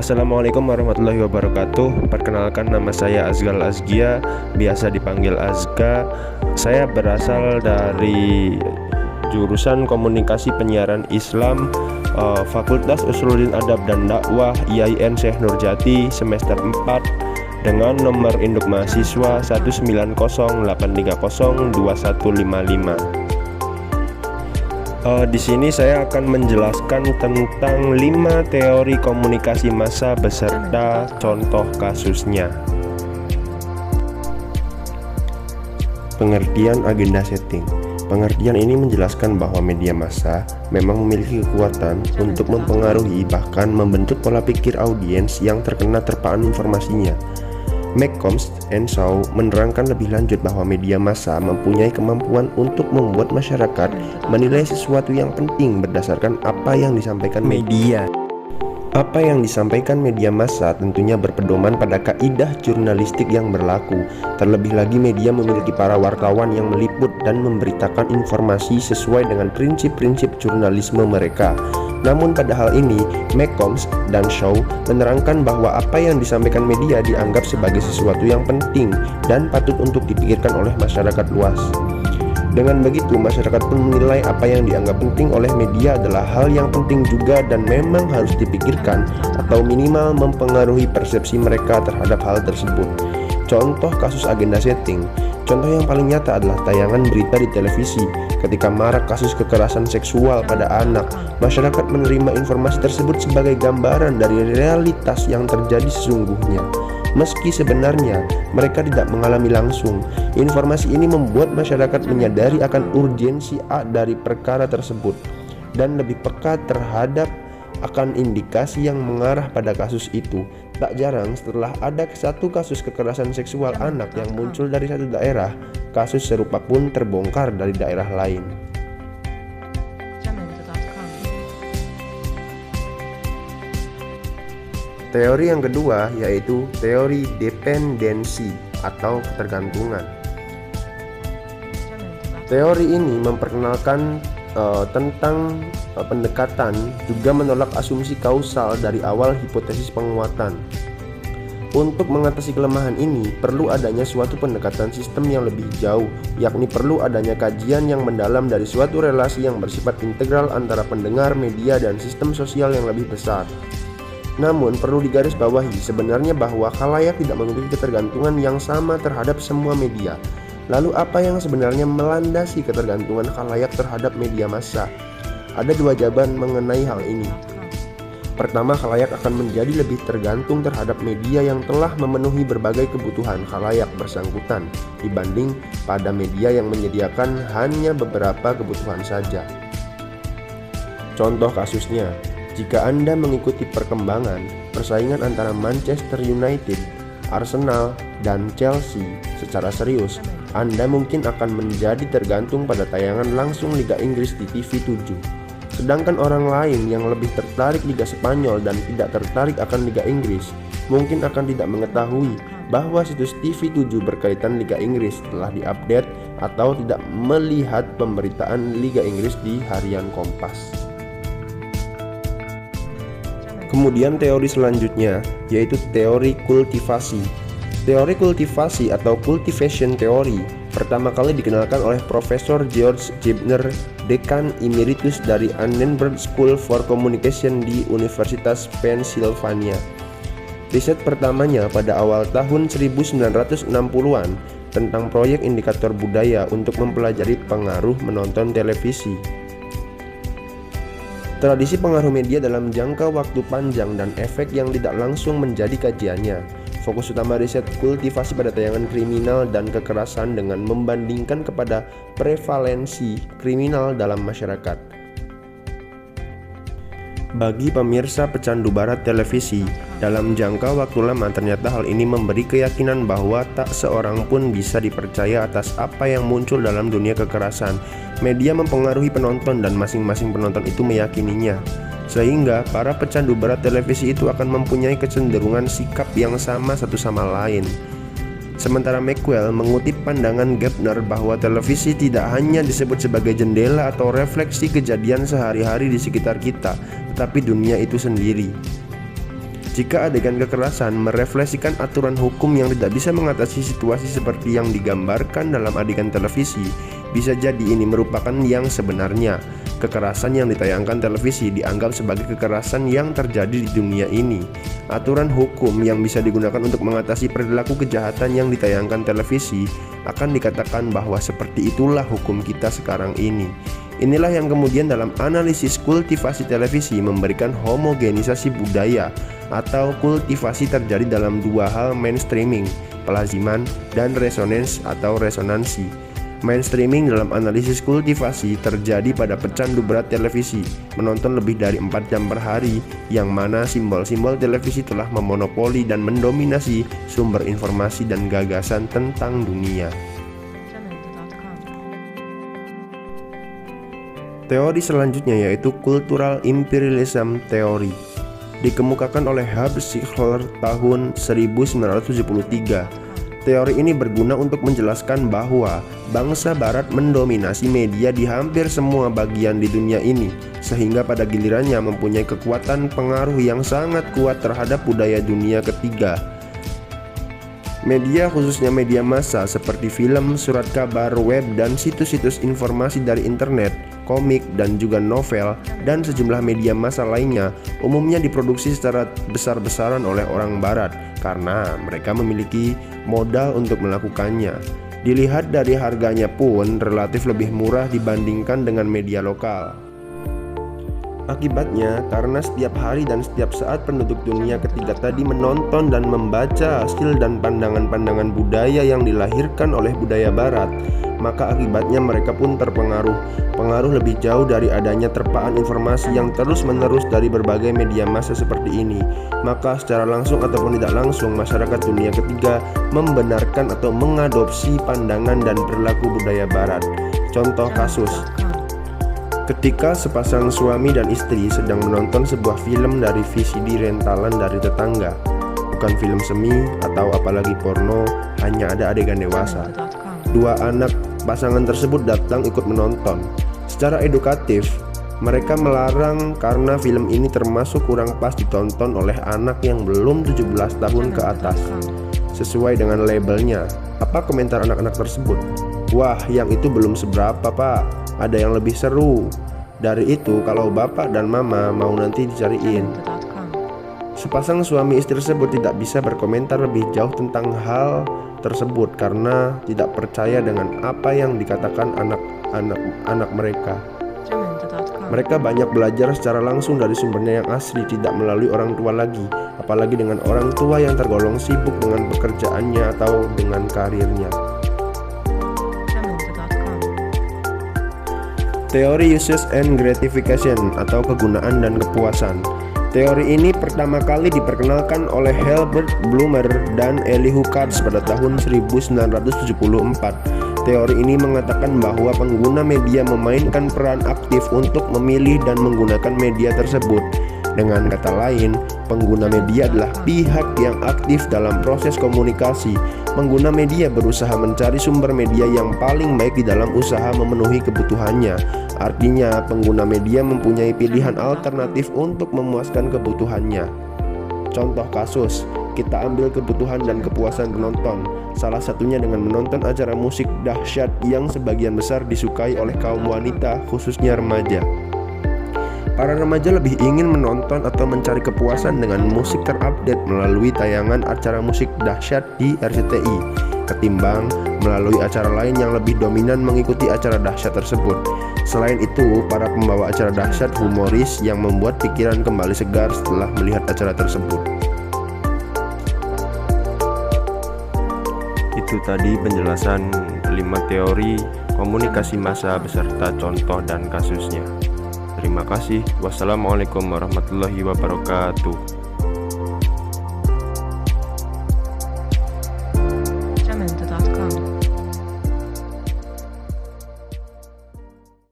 Assalamualaikum warahmatullahi wabarakatuh. Perkenalkan, nama saya Azgal Azgia, biasa dipanggil Azga. Saya berasal dari jurusan Komunikasi Penyiaran Islam, Fakultas Usuluddin Adab dan Dakwah IAIN Syekh Nurjati, semester 4, dengan nomor induk mahasiswa 19083021155. Di sini saya akan menjelaskan tentang 5 teori komunikasi massa beserta contoh kasusnya. Pengertian agenda setting. Pengertian ini menjelaskan bahwa media massa memang memiliki kekuatan untuk mempengaruhi bahkan membentuk pola pikir audiens yang terkena terpaan informasinya. McCombs and Shaw menerangkan lebih lanjut bahwa media massa mempunyai kemampuan untuk membuat masyarakat menilai sesuatu yang penting berdasarkan apa yang disampaikan media. Apa yang disampaikan media massa tentunya berpedoman pada kaidah jurnalistik yang berlaku. Terlebih lagi media memiliki para wartawan yang meliput dan memberitakan informasi sesuai dengan prinsip-prinsip jurnalisme mereka. Namun pada hal ini, McCombs dan Shaw menerangkan bahwa apa yang disampaikan media dianggap sebagai sesuatu yang penting dan patut untuk dipikirkan oleh masyarakat luas. Dengan begitu, masyarakat pun menilai apa yang dianggap penting oleh media adalah hal yang penting juga dan memang harus dipikirkan atau minimal mempengaruhi persepsi mereka terhadap hal tersebut. Contoh kasus agenda setting. Contoh yang paling nyata adalah tayangan berita di televisi. Ketika marak kasus kekerasan seksual pada anak, masyarakat menerima informasi tersebut sebagai gambaran dari realitas yang terjadi sesungguhnya. Meski sebenarnya mereka tidak mengalami langsung, informasi ini membuat masyarakat menyadari akan urgensi dari perkara tersebut dan lebih peka terhadap akan indikasi yang mengarah pada kasus itu. Tak jarang setelah ada satu kasus kekerasan seksual anak yang muncul dari satu daerah, kasus serupa pun terbongkar dari daerah lain. Teori yang kedua yaitu teori dependensi atau ketergantungan. Teori ini memperkenalkan tentang pendekatan, juga menolak asumsi kausal dari awal hipotesis penguatan. Untuk mengatasi kelemahan ini, perlu adanya suatu pendekatan sistem yang lebih jauh, yakni perlu adanya kajian yang mendalam dari suatu relasi yang bersifat integral antara pendengar, media, dan sistem sosial yang lebih besar. Namun perlu digarisbawahi sebenarnya bahwa khalayak tidak memiliki ketergantungan yang sama terhadap semua media. Lalu apa yang sebenarnya melandasi ketergantungan khalayak terhadap media massa? Ada 2 jawaban mengenai hal ini. Pertama, khalayak akan menjadi lebih tergantung terhadap media yang telah memenuhi berbagai kebutuhan khalayak bersangkutan dibanding pada media yang menyediakan hanya beberapa kebutuhan saja. Contoh kasusnya, jika Anda mengikuti perkembangan persaingan antara Manchester United, Arsenal, dan Chelsea secara serius, Anda mungkin akan menjadi tergantung pada tayangan langsung Liga Inggris di TV 7. Sedangkan orang lain yang lebih tertarik Liga Spanyol dan tidak tertarik akan Liga Inggris mungkin akan tidak mengetahui bahwa situs TV 7 berkaitan Liga Inggris telah diupdate atau tidak melihat pemberitaan Liga Inggris di harian Kompas. Kemudian teori selanjutnya yaitu teori kultivasi. Teori kultivasi atau cultivation theory pertama kali dikenalkan oleh Profesor George Gibner, dekan emeritus dari Annenberg School for Communication di Universitas Pennsylvania. Riset pertamanya pada awal tahun 1960-an tentang proyek indikator budaya untuk mempelajari pengaruh menonton televisi. Tradisi pengaruh media dalam jangka waktu panjang dan efek yang tidak langsung menjadi kajiannya. Fokus utama riset kultivasi pada tayangan kriminal dan kekerasan dengan membandingkan kepada prevalensi kriminal dalam masyarakat. Bagi pemirsa pecandu barat televisi, dalam jangka waktu lama ternyata hal ini memberi keyakinan bahwa tak seorang pun bisa dipercaya atas apa yang muncul dalam dunia kekerasan. Media mempengaruhi penonton dan masing-masing penonton itu meyakininya. Sehingga para pecandu barat televisi itu akan mempunyai kecenderungan sikap yang sama satu sama lain. Sementara Maxwell mengutip pandangan Gepner bahwa televisi tidak hanya disebut sebagai jendela atau refleksi kejadian sehari-hari di sekitar kita, tetapi dunia itu sendiri. Jika adegan kekerasan merefleksikan aturan hukum yang tidak bisa mengatasi situasi seperti yang digambarkan dalam adegan televisi, bisa jadi ini merupakan yang sebenarnya. Kekerasan yang ditayangkan televisi dianggap sebagai kekerasan yang terjadi di dunia ini. Aturan hukum yang bisa digunakan untuk mengatasi perilaku kejahatan yang ditayangkan televisi akan dikatakan bahwa seperti itulah hukum kita sekarang ini. Inilah yang kemudian dalam analisis kultivasi televisi memberikan homogenisasi budaya atau kultivasi terjadi dalam dua hal mainstreaming, pelaziman, dan resonance atau resonansi. Mainstreaming dalam analisis kultivasi terjadi pada pecandu berat televisi, menonton lebih dari 4 jam per hari, yang mana simbol-simbol televisi telah memonopoli dan mendominasi sumber informasi dan gagasan tentang dunia. Teori selanjutnya yaitu Cultural Imperialism Theory, dikemukakan oleh Herb Sichler tahun 1973. Teori ini berguna untuk menjelaskan bahwa bangsa barat mendominasi media di hampir semua bagian di dunia ini, sehingga pada gilirannya mempunyai kekuatan pengaruh yang sangat kuat terhadap budaya dunia ketiga. Media, khususnya media massa seperti film, surat kabar, web, dan situs-situs informasi dari internet, komik, dan juga novel, dan sejumlah media massa lainnya umumnya diproduksi secara besar-besaran oleh orang barat karena mereka memiliki modal untuk melakukannya. Dilihat dari harganya pun relatif lebih murah dibandingkan dengan media lokal. Akibatnya, karena setiap hari dan setiap saat penduduk dunia ketiga tadi menonton dan membaca hasil dan pandangan-pandangan budaya yang dilahirkan oleh budaya barat, maka akibatnya mereka pun terpengaruh lebih jauh dari adanya terpaan informasi yang terus-menerus dari berbagai media massa seperti ini. Maka secara langsung ataupun tidak langsung, masyarakat dunia ketiga membenarkan atau mengadopsi pandangan dan perilaku budaya barat. Contoh kasus: ketika sepasang suami dan istri sedang menonton sebuah film dari VCD rentalan dari tetangga, bukan film semi atau apalagi porno, hanya ada adegan dewasa. Dua anak pasangan tersebut datang ikut menonton. Secara edukatif, mereka melarang karena film ini termasuk kurang pas ditonton oleh anak yang belum 17 tahun ke atas. Sesuai dengan labelnya, apa komentar anak-anak tersebut? Wah, yang itu belum seberapa, Pak. Ada yang lebih seru. Dari itu, kalau bapak dan mama mau nanti dicariin. Sepasang suami istri tersebut tidak bisa berkomentar lebih jauh tentang hal tersebut karena tidak percaya dengan apa yang dikatakan anak mereka. Mereka banyak belajar secara langsung dari sumbernya yang asli, tidak melalui orang tua lagi, apalagi dengan orang tua yang tergolong sibuk dengan pekerjaannya atau dengan karirnya. Teori Uses and Gratification atau kegunaan dan kepuasan. Teori ini pertama kali diperkenalkan oleh Herbert Blumer dan Elihu Katz pada tahun 1974. Teori ini mengatakan bahwa pengguna media memainkan peran aktif untuk memilih dan menggunakan media tersebut. Dengan kata lain, pengguna media adalah pihak yang aktif dalam proses komunikasi. Pengguna media berusaha mencari sumber media yang paling baik di dalam usaha memenuhi kebutuhannya. Artinya, pengguna media mempunyai pilihan alternatif untuk memuaskan kebutuhannya. Contoh kasus, kita ambil kebutuhan dan kepuasan penonton. Salah satunya dengan menonton acara musik dahsyat yang sebagian besar disukai oleh kaum wanita, khususnya remaja. Para remaja lebih ingin menonton atau mencari kepuasan dengan musik terupdate melalui tayangan acara musik dahsyat di RCTI ketimbang melalui acara lain yang lebih dominan mengikuti acara dahsyat tersebut. Selain itu, para pembawa acara dahsyat humoris yang membuat pikiran kembali segar setelah melihat acara tersebut. Itu tadi penjelasan 5 teori komunikasi massa beserta contoh dan kasusnya. Terima kasih. Wassalamualaikum warahmatullahi wabarakatuh.